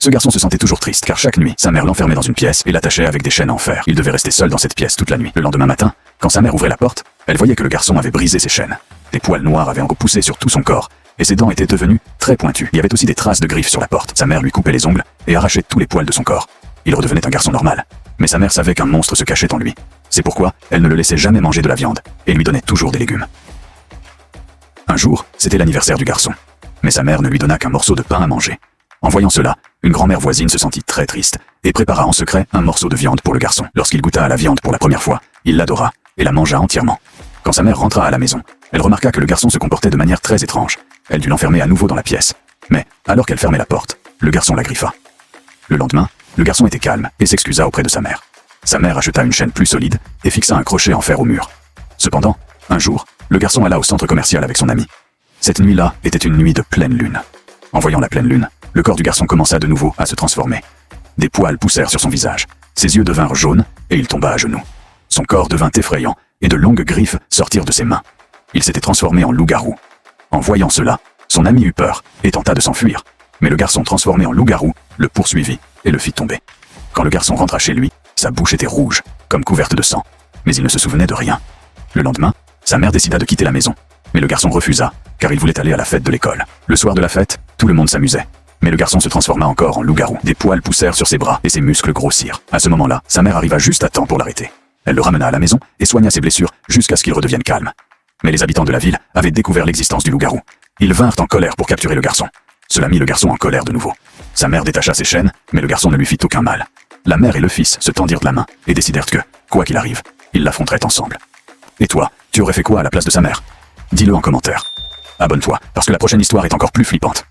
Ce garçon se sentait toujours triste, car chaque nuit, sa mère l'enfermait dans une pièce et l'attachait avec des chaînes en fer. Il devait rester seul dans cette pièce toute la nuit. Le lendemain matin, quand sa mère ouvrait la porte, elle voyait que le garçon avait brisé ses chaînes. Des poils noirs avaient encore poussé sur tout son corps, et ses dents étaient devenues très pointues. Il y avait aussi des traces de griffes sur la porte. Sa mère lui coupait les ongles et arrachait tous les poils de son corps. Il redevenait un garçon normal. Mais sa mère savait qu'un monstre se cachait en lui. C'est pourquoi elle ne le laissait jamais manger de la viande, et lui donnait toujours des légumes. Un jour, c'était l'anniversaire du garçon. Mais sa mère ne lui donna qu'un morceau de pain à manger. En voyant cela, une grand-mère voisine se sentit très triste et prépara en secret un morceau de viande pour le garçon. Lorsqu'il goûta à la viande pour la première fois, il l'adora et la mangea entièrement. Quand sa mère rentra à la maison, elle remarqua que le garçon se comportait de manière très étrange. Elle dut l'enfermer à nouveau dans la pièce. Mais, alors qu'elle fermait la porte, le garçon la griffa. Le lendemain, le garçon était calme et s'excusa auprès de sa mère. Sa mère acheta une chaîne plus solide et fixa un crochet en fer au mur. Cependant, un jour, le garçon alla au centre commercial avec son ami. Cette nuit-là était une nuit de pleine lune. En voyant la pleine lune, le corps du garçon commença de nouveau à se transformer. Des poils poussèrent sur son visage, ses yeux devinrent jaunes et il tomba à genoux. Son corps devint effrayant et de longues griffes sortirent de ses mains. Il s'était transformé en loup-garou. En voyant cela, son ami eut peur et tenta de s'enfuir. Mais le garçon transformé en loup-garou le poursuivit et le fit tomber. Quand le garçon rentra chez lui, sa bouche était rouge, comme couverte de sang. Mais il ne se souvenait de rien. Le lendemain, sa mère décida de quitter la maison. Mais le garçon refusa, car il voulait aller à la fête de l'école. Le soir de la fête, tout le monde s'amusait. Mais le garçon se transforma encore en loup-garou. Des poils poussèrent sur ses bras et ses muscles grossirent. À ce moment-là, sa mère arriva juste à temps pour l'arrêter. Elle le ramena à la maison et soigna ses blessures jusqu'à ce qu'il redevienne calme. Mais les habitants de la ville avaient découvert l'existence du loup-garou. Ils vinrent en colère pour capturer le garçon. Cela mit le garçon en colère de nouveau. Sa mère détacha ses chaînes, mais le garçon ne lui fit aucun mal. La mère et le fils se tendirent de la main et décidèrent que, quoi qu'il arrive, ils l'affronteraient ensemble. Et toi, tu aurais fait quoi à la place de sa mère? Dis-le en commentaire. Abonne-toi, parce que la prochaine histoire est encore plus flippante.